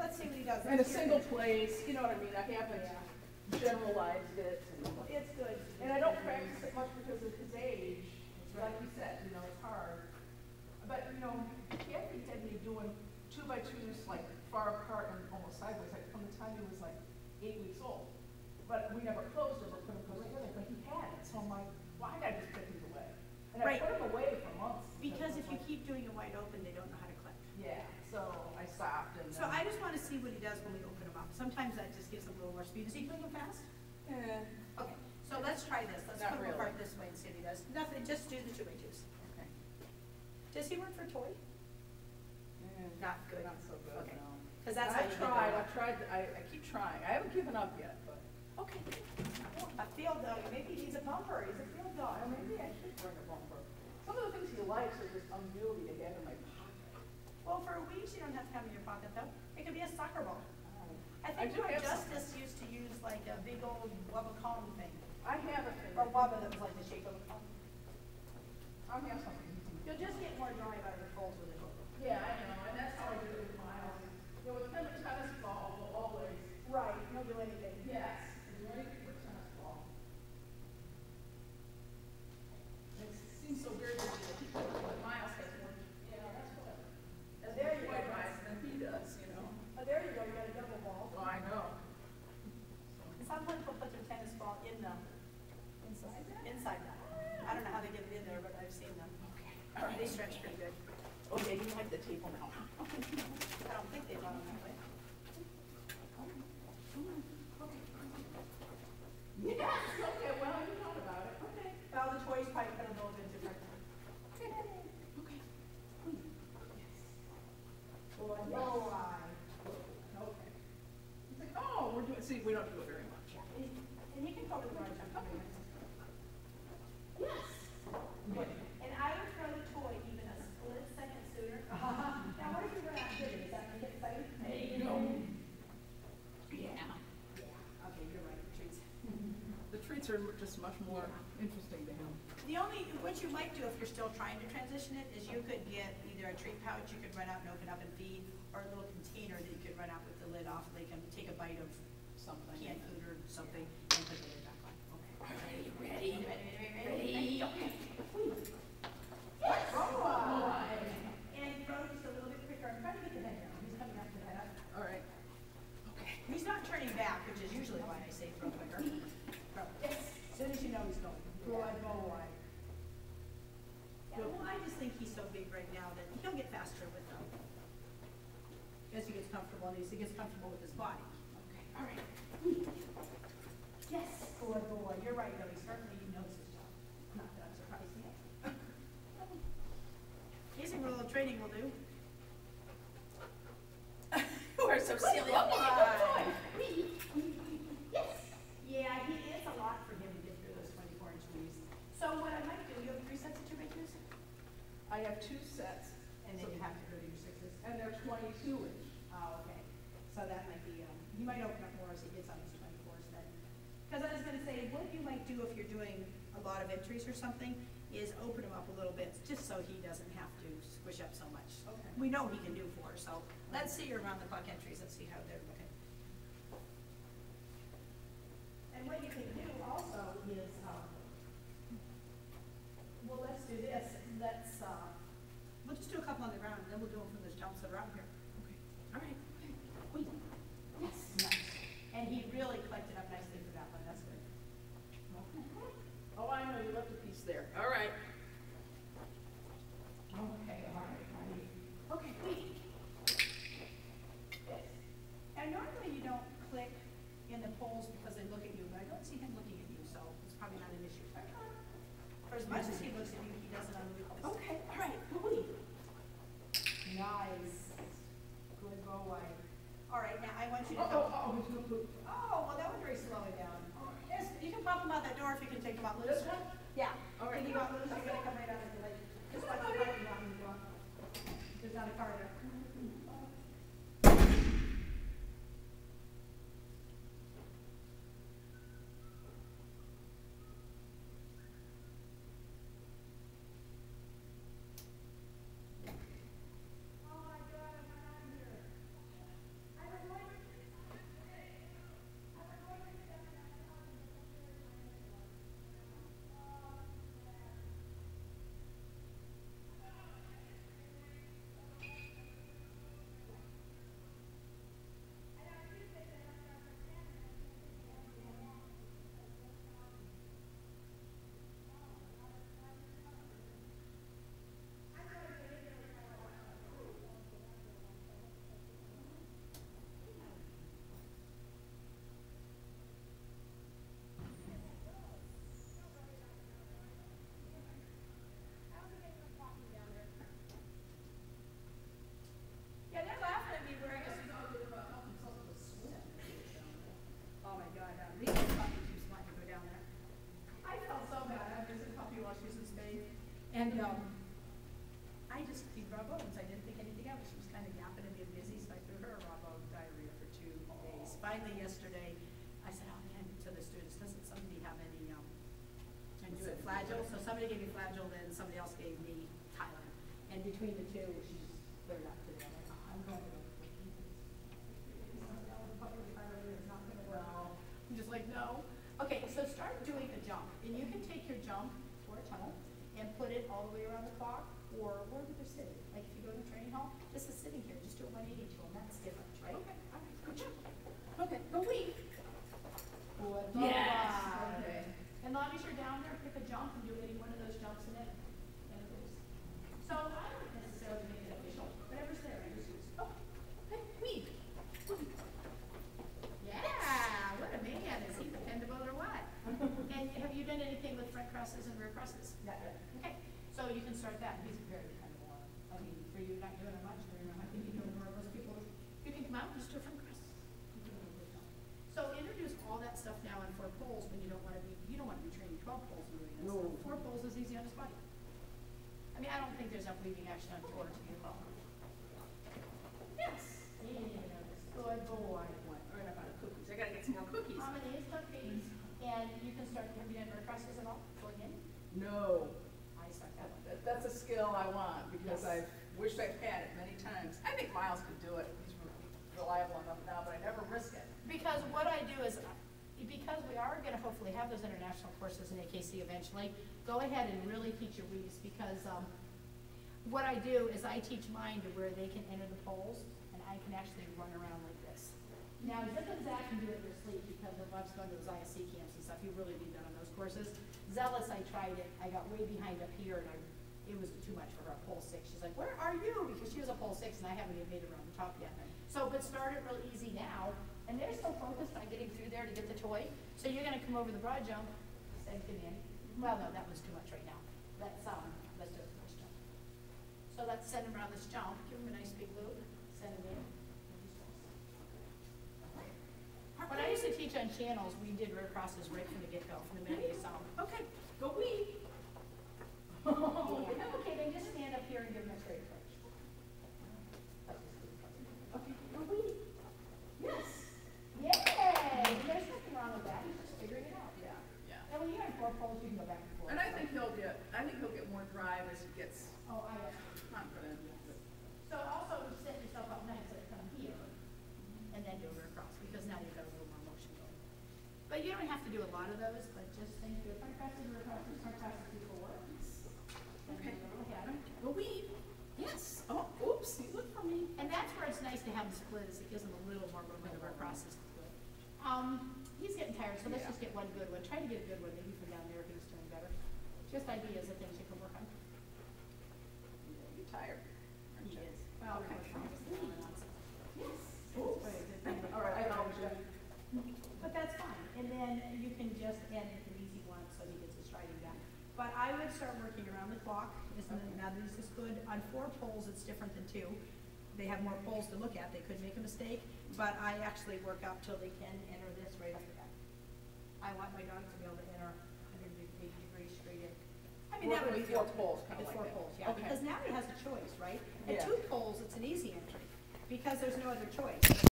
let's see what he does. In a single place, you know what I mean? I haven't generalized it. It's good. And I don't practice it much because of his age. Like you said, you know, it's hard. But, you know, Kathy had me doing 2x2s like far apart and almost sideways, like from the time he was like 8 weeks old. But we never closed them or put them close together, but he had it. So I'm like, why did I just put these away? And I put them away for months. Because if you keep doing it wide open, they don't know how to click. Yeah, so I stopped. And so I just want to see what he does when we open them up. Sometimes that just gives him a little more speed. Is he clicking fast? Okay, so let's try this. Let's put him apart this way and see what he does. Nothing, just do the 2x2s. Okay. Does he work for toy? Not good. Not so good. Okay. No. Because that's I keep trying. I haven't given up yet, but. Okay. A field dog. Maybe he's a bumper. He's a field dog. Or maybe I should bring a bumper. Some of the things he likes are just unwieldy to have in my pocket. Well, for weeks you don't have to have them in your pocket though. It could be a soccer ball. I think my Justice used to use like a big old wubba cone thing. I have a thing. Or wubba that was like the shape of a cone. I'll have something. You'll just get more dry out of the holes with it. Yeah, I know, and that's how I do it with Miles. You know, with him a tennis ball will always. Right, he'll do anything. Yes, do anything with tennis ball. It seems so weird that Miles has one. You know, that's whatever. As there you go, than he does, you know. Oh, there you go. You got a double ball. Oh, I know. Sometimes they'll put their tennis ball in the inside. Inside that. I don't know how they get it in there, but I've seen them. Okay. All right. They stretch pretty good. Okay, you like the table now. I don't think they run them that way. Yes. Okay. Well, you thought about it. Okay. Well, the toys probably put a little bit different. Okay. Okay. Yes. Boy. Okay. It's like, oh, we're doing. See, we don't do it very much. And you can cover the right time. Yes. Okay. And I would throw the toy even a split second sooner. Now, what if you run out of sugar? Does that make it exciting? No. Yeah. Yeah. Okay, you're right. Treats. The treats are just much more interesting to him. The only, what you might do if you're still trying to transition it is you could get either a treat pouch you could run out and open up and feed, or a little container that you could run out with the lid off. They can take a bite of something, canned food or something, and put the lid back on. Okay. Ready? Okay. Yes! Oh. And throw just a little bit quicker. I'm trying to get the head down. He's coming up to the head up. All right. Okay. He's not turning back, which is usually why I say throw quicker. Yes. As soon as you know he's going. Good boy. Yeah, well, I just think he's so big right now that he'll get faster with them. As he gets comfortable, and as he gets comfortable with his body. Okay. All right. Yes. Good boy. You're right, though. He certainly knows his job. Not that I'm surprised yet. Easy little training will do. We're so silly. Okay. Yes. Yeah, it's a lot for him to get through those 24-inch knees. So what I might do, you have 3 sets of 2x2s? I have 2 sets. And then you have to go to your 6s? And they're 22-inch. Oh, okay. So that might be, you might open up more as he gets on his 24s then. Because I was going to say, what you might do if you're doing a lot of entries or something is open him up a little bit, just so he doesn't have to squish up so much. Okay. We know he can do 4, so let's see your around the clock entries. Let's see how they're looking. And what you can do also is, well, let's do this. We'll just do a couple on the ground, and then we'll do them from the jumps that are out here. Okay. All right. Wait. Yes. Nice. And he really collected up nicely for that one. That's good. Okay. Oh, I know. You left a piece there. All right. Okay. All right. Okay. Wait. Yes. And normally you don't click in the polls because they look at you, but I don't see him looking at you, so it's probably not an issue. For as much as he looks at you, he doesn't on the polls. Okay. All right. Wait. Nice. Good boy. All right, now I want you to go. Oh, well, that would very slow it down. Yes, you can pop them out that door if you can take them out loose. This one? Yeah. All right. Can you out loose? You're going to come right out of the lake. Just watch the car down the door. There's not a car there. And I just feed raw bones. I didn't think anything of it. She was kind of yapping and being busy, so I threw her a raw bone diarrhea for 2 days. Finally, yesterday, I said, oh man, to the students, doesn't somebody have any Flagyl? So somebody gave me Flagyl, then somebody else gave me Tylenol. And between the two, she's cleared up today. I'm like, oh, I'm going to go. I'm just like, no. Okay, so start doing a jump. And you can take your jump or a tunnel and put it all the way around the clock or wherever they're sitting. Like if you go to the training hall, this is sitting here. Just do a 180 to them. That's different, right? Okay, all right, good job. Okay, go weave. Good. Yes. Okay. And long as you're down there, pick a jump and do any one of those jumps in it. And it goes. So I don't necessarily make it official. Whatever's there, I just use. Oh, okay, weave. Yeah, what a man. Is he dependable or what? And have you done anything with front crosses and rear crosses? Not yet. Okay, so you can start that. He's very dependable. I mean, for you not doing it much, I think you know more of those people. You can come out and just do a front cross. So introduce all that stuff now on 4 poles when you don't want to be training 12 poles and doing this. No. 4 poles is easy on his body. I mean, I don't think there's enough weaving action on 4 to be involved. Yes. Good boy. Right up on the cookies. I gotta get some more cookies. Hominids, cookies, and you can start, have you done rear crosses at all, going in? No. I start that one. That's a skill I want because Yes. I've wished I've had it many times. I think Miles could do it. He's reliable enough now, but I never risk it. Because what I do is, because we are gonna hopefully have those international courses in AKC eventually, go ahead and really teach your weaves because, what I do is I teach mine to where they can enter the poles and I can actually run around like this. Now, Zip and Zach can do it in their sleep because if I've gone to those ISC camps and stuff, you really need that on those courses. Zealous, I tried it. I got way behind up here and it was too much for her, pole 6. She's like, where are you? Because she was a pole 6 and I haven't even made it around the top yet. So, but start it real easy now. And they're so focused on getting through there to get the toy. So you're gonna come over the broad jump, send him in. Well, no, that was too much right now. Let's do a first jump. So let's send him around this jump. Give him a nice big loop. Send him in. When I used to teach on channels, we did rear crosses right from the get-go, from the minute you saw them. Okay, go weave. Okay, then just stand up here and give him a straight approach. Okay, go weave. Yes. Yay! There's nothing wrong with that. He's just figuring it out. Yeah, yeah. And when you're on 4 poles, you can go back and forth. And I think he'll get more drive as he gets Oh, I confident. So also set yourself up nice so come here and then do a rear cross because now you've got a little more motion going. But you don't have to do a lot of those, but just think do a front cross and rear cross before. Okay. Look at him. Go weave. Yes. Oh, oops, he looked for me. And that's where it's nice to have the split is it gives them a little more movement of our crosses. He's getting tired, so let's just get one good one. Try to get a good one. Maybe from down there he was doing better. Just ideas of things you can work on. Yeah, you're tired. He is. Well, okay. Yes. All right, I know. But that's fine. And then you can just end an easy one so he gets his striding down. But I would start working around the clock. Now this is good. On 4 poles, it's different than 2. They have more poles to look at. They could make a mistake, but I actually work up till they can enter this right off the bat. I want my dog to be able to enter 180 degrees straight in. I mean, that would be 4 poles, kind of it's like 4 that. poles, yeah. Okay. Because now it has a choice, right? At Yeah. 2 poles, it's an easy entry because there's no other choice.